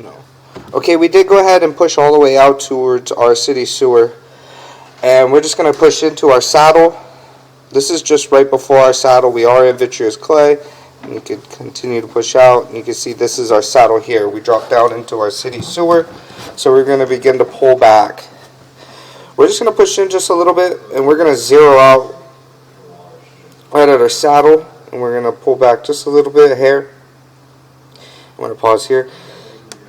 No. Okay, we did go ahead and push all the way out towards our city sewer. And we're just going to push into our saddle. This is just right before our saddle. We are in vitreous clay. And you can continue to push out. And you can see this is our saddle here. We drop down into our city sewer. So we're going to begin to pull back. We're just going to push in just a little bit. And we're going to zero out right at our saddle. And we're going to pull back just a little bit here. I'm going to pause here.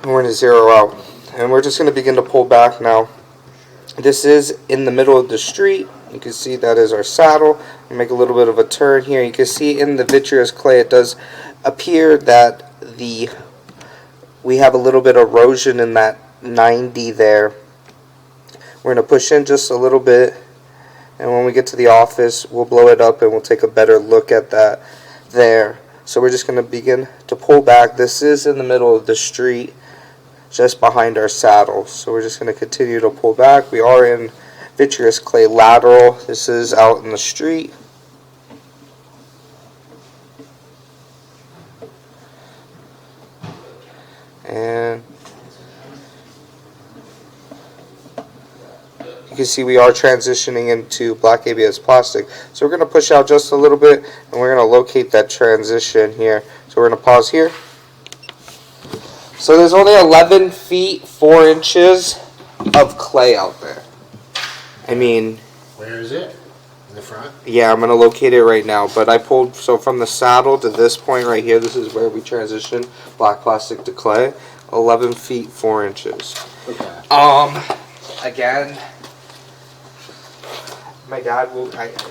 And we're going to zero out. And we're just going to begin to pull back now. This is in the middle of the street. You can see that is our saddle. Make a little bit of a turn here. You can see in the vitreous clay it does appear that we have a little bit of erosion in that 90 there. We're going to push in just a little bit, and when we get to the office we'll blow it up and we'll take a better look at that there. So we're just going to begin to pull back. This is in the middle of the street, just behind our saddle. So we're just going to continue to pull back. We are in vitreous clay lateral. This is out in the street. And you can see we are transitioning into black ABS plastic. So we're going to push out just a little bit and we're going to locate that transition here. So we're going to pause here. So there's only 11 feet 4 inches of clay out there. I mean, where is it? In the front? Yeah, I'm going to locate it right now. But I pulled, so from the saddle to this point right here, this is where we transition black plastic to clay. 11 feet 4 inches. Okay. Again, my dad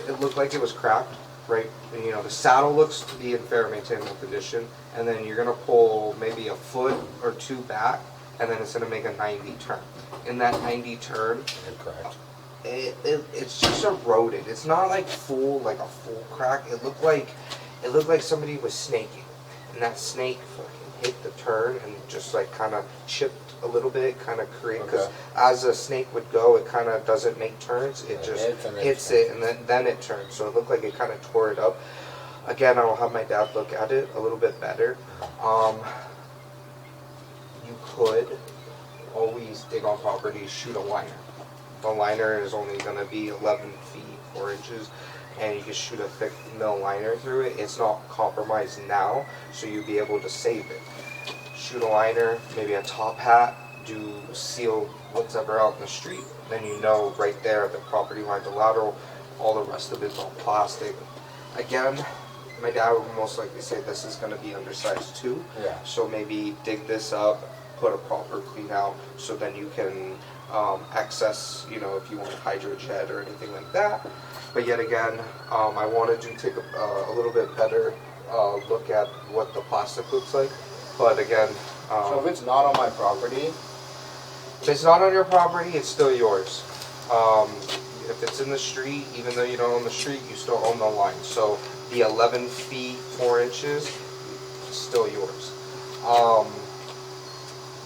it looked like it was cracked, right? And, you know, the saddle looks to be in fair maintainable condition. And then you're going to pull maybe a foot or two back, and then it's going to make a 90 turn. In that 90 turn, it's just eroded. It's not like a full crack. It looked like somebody was snaking, and that snake fucking hit the turn and just like kind of chipped a little bit, kind of create, because as a snake would go, it kind of doesn't make turns. It just hits it and then it turns. So it looked like it kind of tore it up. Again, I will have my dad look at it a little bit better. You could always dig on property, shoot a liner. The liner is only going to be 11 feet 4 inches, and you can shoot a thick mill liner through it. It's not compromised now, so you'll be able to save it. Shoot a liner, maybe a top hat, do seal what's ever out in the street. Then you know right there the property line, the lateral, all the rest of it's all plastic. Again, my dad would most likely say this is going to be undersized too. Yeah. So maybe dig this up, put a proper clean out, so then you can access, you know, if you want a hydro jet or anything like that. But yet again, I wanted to take a little bit better look at what the plastic looks like. But again, so if it's not on my property, if it's not on your property, it's still yours. If it's in the street, even though you don't own the street, you still own the line. So the 11 feet 4 inches is still yours.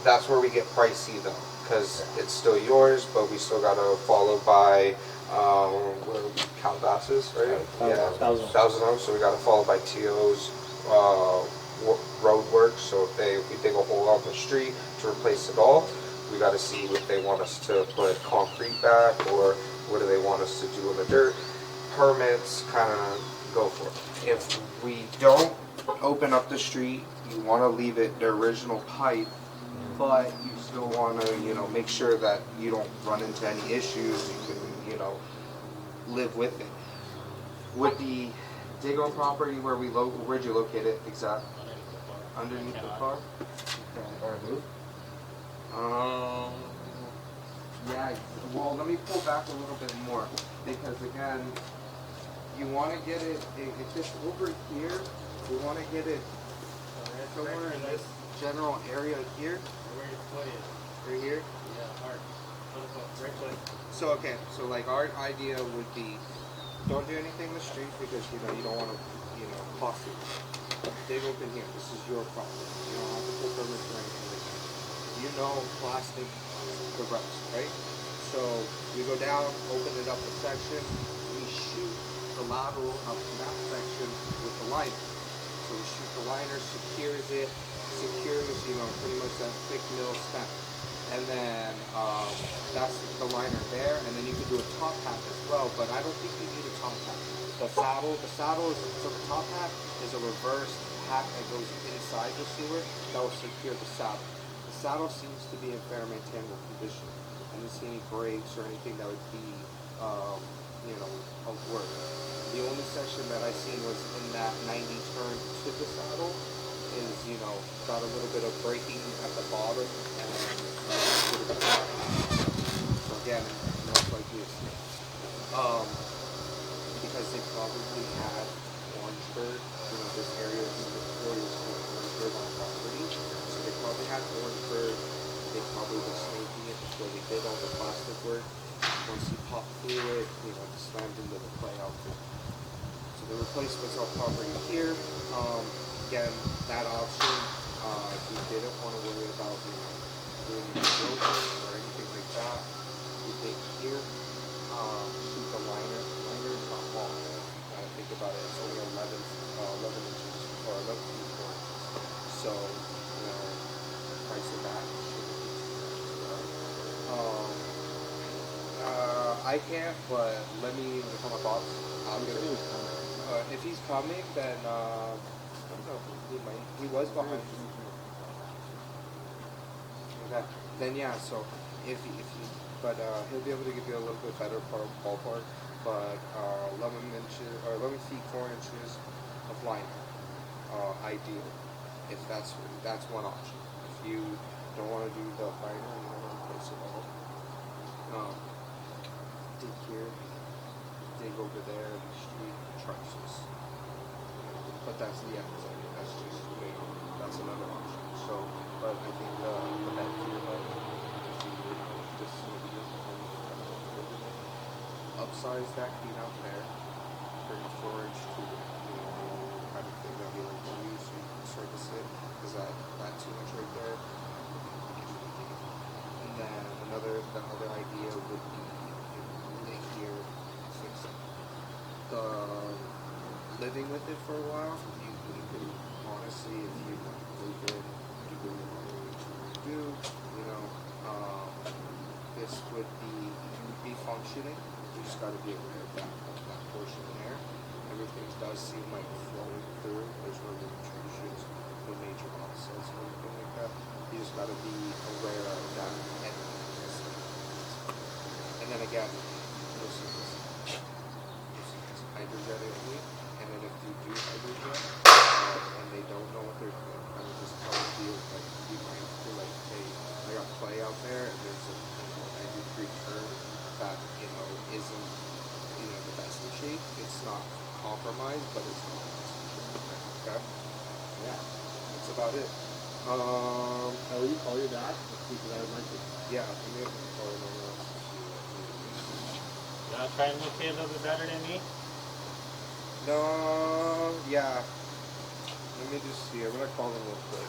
That's where we get pricey though, because it's still yours, but we still gotta follow by Calabasas, right? Yeah, Thousand Oaks. So we gotta follow by TO's road work. So if we dig a hole out in the street to replace it all, we got to see if they want us to put concrete back or what do they want us to do in the dirt. Permits, kind of go for it. If we don't open up the street, you want to leave it the original pipe, but you still want to, you know, make sure that you don't run into any issues. You can, you know, live with it. With the dig on property where where'd you locate it exactly? Underneath the car? Okay. Yeah, well, let me pull back a little bit more, because again, you want to get it, if it's over here, you want to get it somewhere in this general area here. Where your foot is. Right here? Yeah, hard. Right foot. So, okay, so like our idea would be, don't do anything in the street because, you know, you don't want to, you know, cost you. Dig open here. This is your property. You don't have to pull permits or anything like that. You know plastic, the rest, right? So we go down, open it up a section, we shoot the lateral up to that section with the liner. So So you shoot the liner, secures, pretty much that thick middle stem. And then that's the liner there, and then you can do a top hat as well, but I don't think you need a top hat. The saddle is, so the top hat is a reverse hat that goes inside the sewer that will secure the saddle. The saddle seems to be in fair maintainable condition. I didn't see any breaks or anything that would be, of work. The only section that I seen was in that 90 turn to the saddle is, got a little bit of braking at the bottom and a little bit of so again, most likely it's because they probably had Orangeburg, this area is notorious for Orangeburg on property, so they probably had Orangeburg, they probably were snaking it before they did all the plastic work. Once you pop through it, it slammed into the clay out there. So the replacement's all property here. Again, that option, if you didn't want to worry about doing erosion or anything like that, you take here, shoot the liner. Liner is not long. Think about it, it's only 11 inches or 11 feet 4 inches. So, price of that shouldn't be too much. I can't, but let me become a boss. If he's coming, then I don't know. He might. He was behind. Okay. Then yeah. So if he, but he'll be able to give you a little bit better ballpark. But 11 inches or 11 feet 4 inches of line, ideal. If that's one option. If you don't want to do the liner, you don't want to replace it all. Dig here, dig over there, the street, trenches. But that's the end. That's just, that's another option. So, but I think the bed here, just upsize that clean out there, bring a storage to kind of thing that we like to use so you can service it. Is that too much right there? And then the other idea would be here, fix it. Living with it for a while, you could honestly, if you move in, you really want to do, this would be functioning. You just got to be aware of that portion there. Everything does seem like flowing through. There's no intrusions, no major offsets or anything like that. You just got to be aware of that. And then again, hydrogen only, and then if you do hydrogen and they don't know what they're doing, I would just tell you be mindful, hey, I got clay out there and there's a 93 turn that isn't the best in shape. It's not compromised, but it's not the best in shape. Okay? Yeah. That's about it. Will you call your dad? Because I would like to. Yeah, I'm gonna call him over. You wanna try and locate a little bit better than me? No, yeah. Let me just see. I'm gonna call them real quick.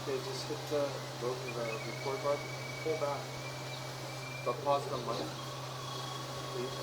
Okay, just hit the record button, pull back, but pause the mic, please.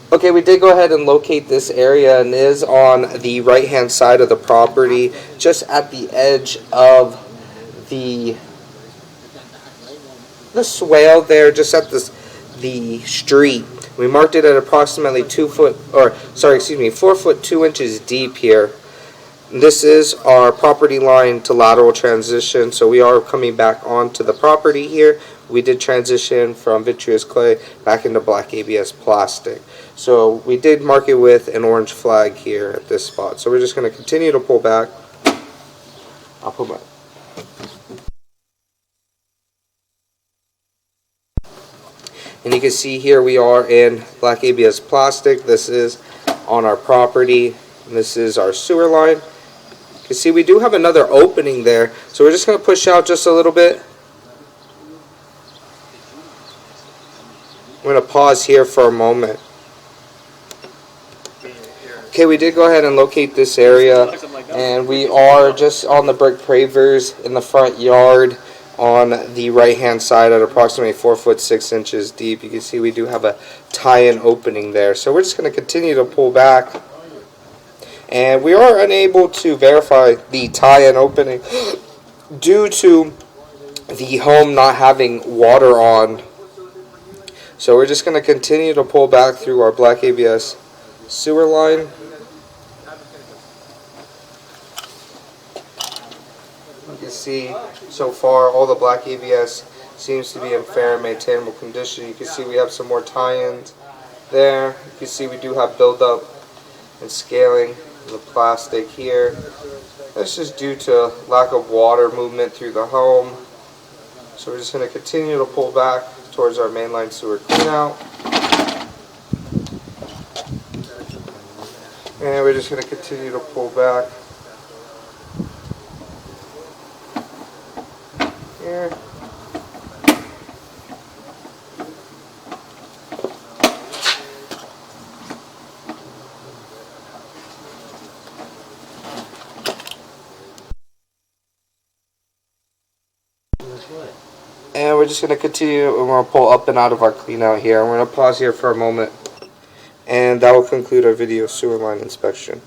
Okay, we did go ahead and locate this area, and it is on the right-hand side of the property, just at the edge of the swale there, just at the street. We marked it at approximately 4 foot 2 inches deep here. This is our property line to lateral transition, so we are coming back onto the property here. We did transition from vitreous clay back into black ABS plastic. So we did mark it with an orange flag here at this spot. So we're just going to continue to pull back. I'll pull back. And you can see here we are in black ABS plastic. This is on our property. This is our sewer line. You can see we do have another opening there. So we're just going to push out just a little bit. We're going to pause here for a moment. Okay, we did go ahead and locate this area, and we are just on the brick pavers in the front yard on the right hand side at approximately 4 foot 6 inches deep. You can see we do have a tie-in opening there. So we're just going to continue to pull back, and we are unable to verify the tie-in opening due to the home not having water on. So we're just going to continue to pull back through our black ABS sewer line. You can see so far all the black ABS seems to be in fair and maintainable condition. You can see we have some more tie-ins there. You can see we do have buildup and scaling in the plastic here. This is due to lack of water movement through the home. So we're just going to continue to pull back towards our mainline sewer cleanout. And we're just going to continue to pull back here. And we're just going to continue, and we're going to pull up and out of our clean out here. I'm going to pause here for a moment, and that will conclude our video sewer line inspection.